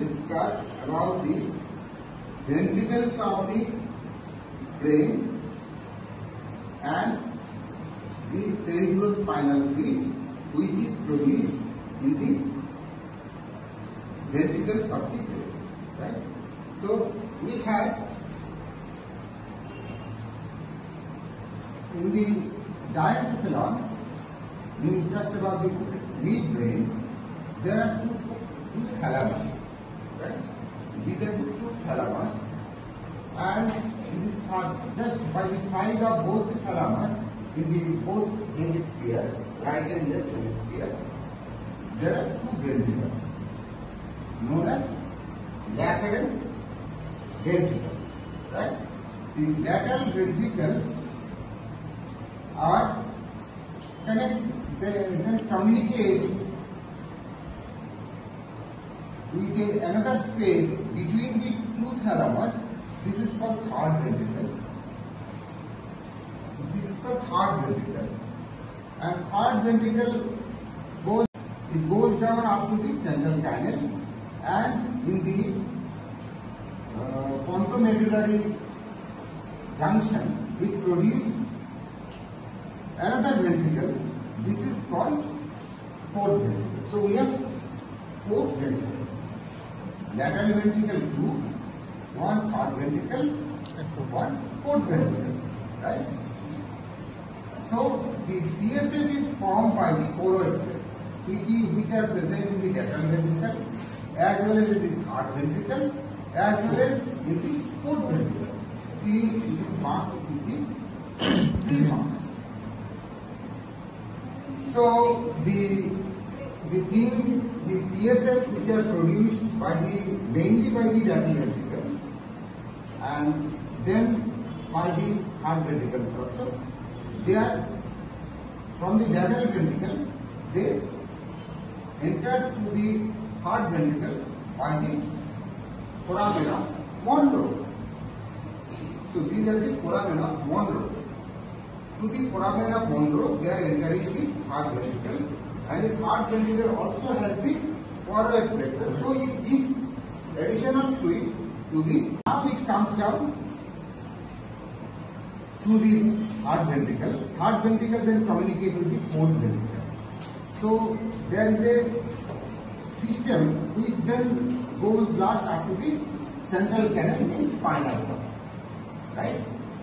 discuss about the ventricles of the brain and the cerebrospinal fluid which is produced in the ventricles of the brain. Right? So we have in the diencephalon, means just above the midbrain, there are two thalamus. Right? These are the two thalamus, and in this just by the side of both the thalamus, in the both hemisphere, right and left hemisphere, there are two ventricles known as lateral ventricles. Right? The lateral ventricles are they communicate with another space between the two thalamus. This is called third ventricle. This is called third ventricle, and third ventricle goes down up to the central canal, and in the pontomedullary junction it produces another ventricle. This is called fourth ventricle. So we have four ventricles: lateral ventricle 2, one third ventricle, and one fourth ventricle. Right? So the CSF is formed by the choroid plexus, which are present in the lateral ventricle, as well as in the third ventricle, as well as in the fourth ventricle. See, it is marked with the 3 marks. So the CSF which are produced mainly by the lateral ventricles and then by the third ventricles also. They are from the lateral ventricle, they enter to the third ventricle by the foramen of Monro. So these are the foramen of Monro. Through the foramen of Monro, they are entering the third ventricle, and the third ventricle also has the choroid plexus, so it gives additional fluid to the. Now it comes down through this third ventricle. Third ventricle then communicate with the fourth ventricle. So there is a system which then goes last up to the central canal, means spinal cord. Right?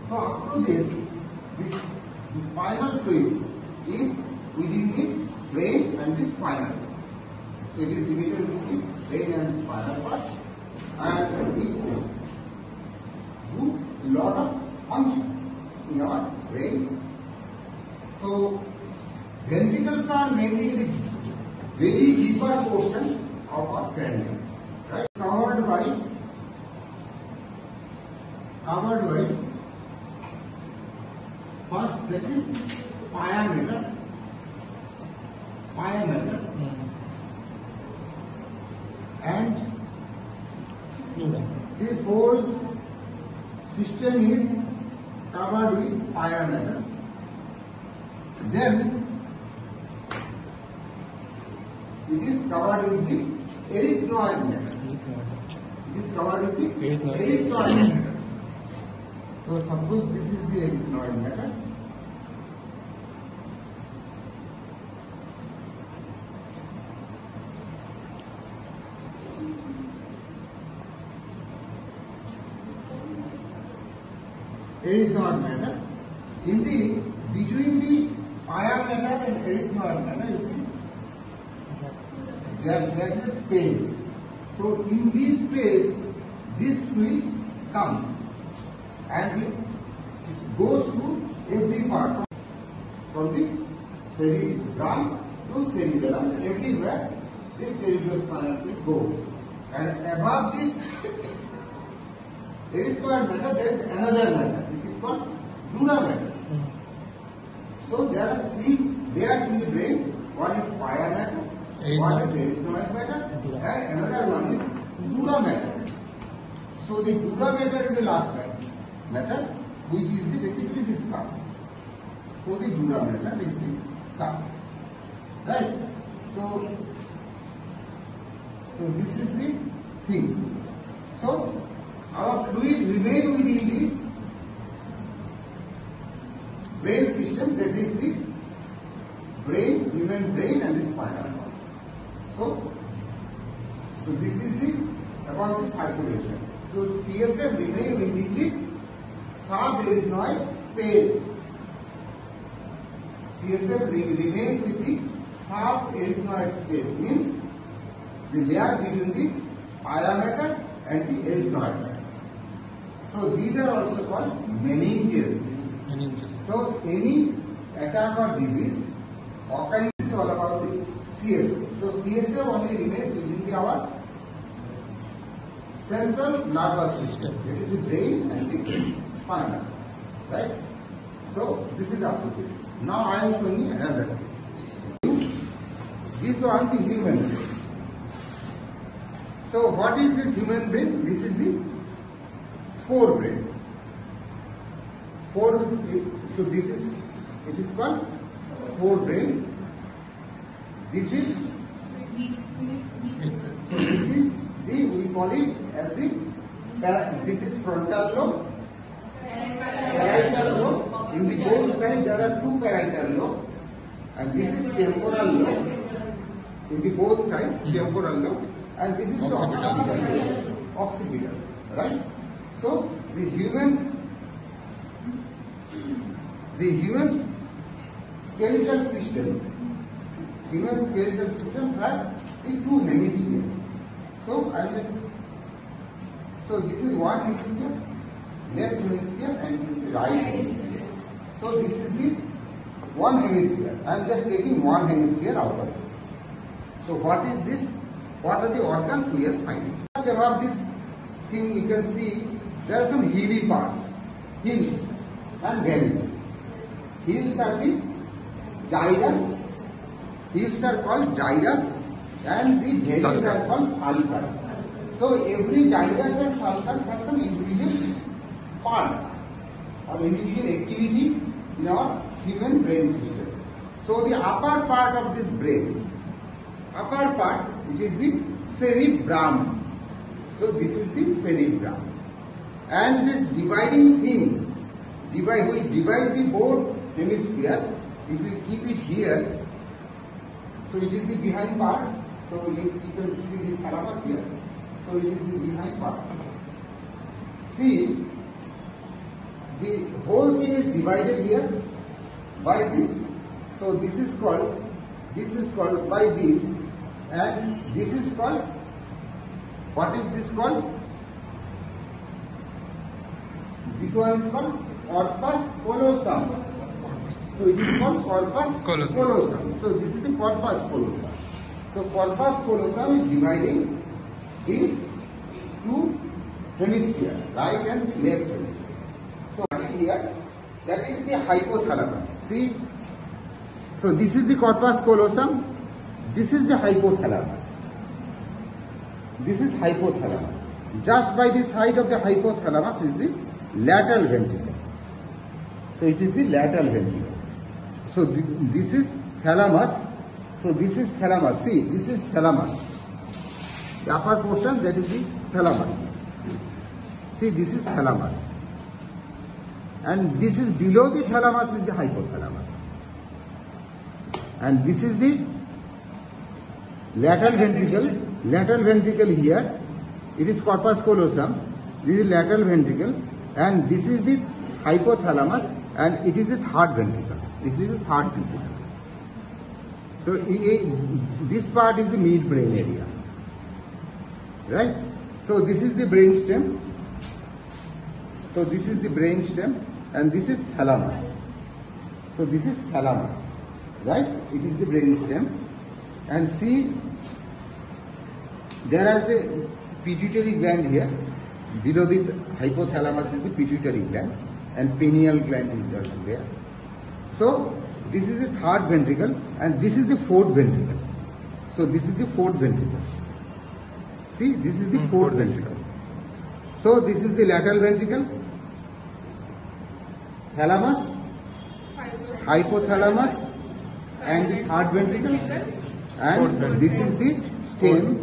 So up to this spinal fluid is within the brain and the spinal cord. So it is limited with the brain and the spinal cord, and it do a lot of functions in our brain. So ventricles are mainly the very deeper portion of our cranium, right? Covered by first, that is pia mater, and this whole system is covered with pia mater. Then it is covered with the erythroid matter. It is covered with the erythroid matter. So suppose this is the erythroid matter. Erythroid matter. In the between the pia matter and erythroid matter, you see, there is space. So in this space, this fluid comes and it goes to every part, from the cerebrum to cerebellum. Everywhere this cerebrospinal fluid goes, and above this erythroid matter there is another matter which is called dura matter. So there are 3 layers in the brain. One is pia matter, one is erythroid matter, and another one is dura matter. So the dura matter is the last matter, which is basically the skull. So the dura matter is the skull, right? So this is the thing. So our fluid remain within the brain system, that is the brain, human brain and the spinal cord. So this is the about the circulation. So CSF remain within the subarachnoid space. CSF remains with the subarachnoid space, means the layer between the pia mater and the arachnoid. So these are also called meninges. So any attack or disease occurring is all about the CSF. So CSF only remains within our central nervous system, that is the brain and the spinal, right? So this is up to this. Now I am showing you another thing. This one, the human brain. So what is this human brain? This is the forebrain. So this is, it is called forebrain. This is, so this is the, we call it as the, this is frontal lobe, parietal lobe. In the both sides there are two parietal lobe, and this is temporal lobe. In the both sides, temporal lobe, and this is the occipital, right? So the human skeletal system have the two hemispheres. So so this is one hemisphere, left hemisphere, and this is the right hemisphere. So this is the one hemisphere. I am just taking one hemisphere out of this. So what is this? What are the organs we are finding? Just above this thing you can see there are some hilly parts, hills and valleys. Hills are the gyrus. Hills are called gyrus, and the valleys are called sulcus. So every gyrus and sulcus have some individual part or individual activity in our human brain system. So the upper part of this brain, upper part, it is the cerebrum. So this is the cerebrum, and this dividing thing, we divide the both hemisphere. If we keep it here, so it is the behind part. So you can see the thalamus here. So it is the behind part. See, the whole thing is divided here by this. So this is called by this, and this is called, what is this called? This one is called corpus callosum. So it is called corpus callosum. So this is the corpus callosum. So corpus callosum is dividing the two hemisphere, right and the left hemisphere. So here, that is the hypothalamus. See, so this is the corpus callosum. This is the hypothalamus. This is hypothalamus. Just by the side of the hypothalamus is the lateral ventricle. So it is the lateral ventricle. So this is thalamus. So this is thalamus. See, this is thalamus. The upper portion, that is the thalamus. See, this is thalamus. And this is below the thalamus is the hypothalamus. And this is the lateral ventricle. Lateral ventricle here, it is corpus callosum. This is lateral ventricle, and this is the hypothalamus, and it is the third ventricle. This is the third ventricle. So this part is the midbrain area, right? So this is the brainstem. So this is the brainstem, and this is thalamus. So this is thalamus, right? It is the brainstem, and see, there is a pituitary gland here. Below the hypothalamus is the pituitary gland, and pineal gland is also there. So this is the third ventricle, and this is the fourth ventricle. So this is the fourth ventricle. See, this is the fourth ventricle. So this is the lateral ventricle, thalamus, hypothalamus, and the third ventricle, and this is the stem.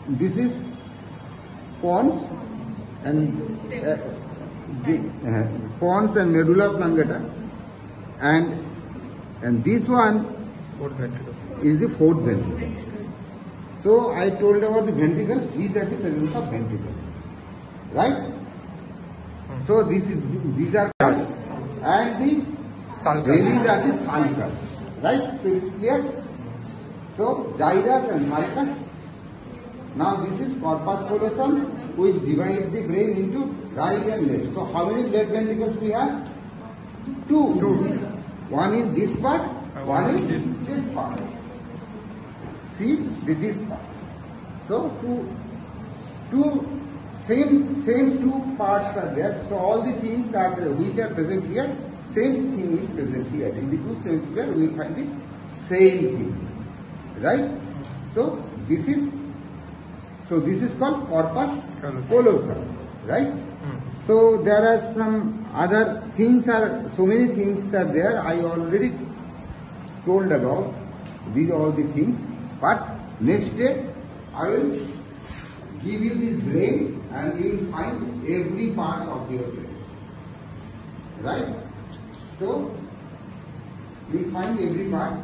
This is pons and pons and medulla oblongata, and this one is the fourth ventricle. So I told about the ventricles. These are the presence of ventricles, right? So these are sulcus, and the bellies are the sulcus, right? So it is clear. So gyrus and sulcus. Now this is corpus callosum, which divides the brain into right and left. So how many left ventricles we have? Two. One in this part, one in this part. See this part. So same two parts are there. So all the things are which are present here, same thing will present here. In the two hemispheres we will find the same thing, right? So this is called corpus callosum, right? So there are some other things so many things are there. I already told about all the things, but next day I will give you this brain and you will find every part of your brain, right? So you will find every part.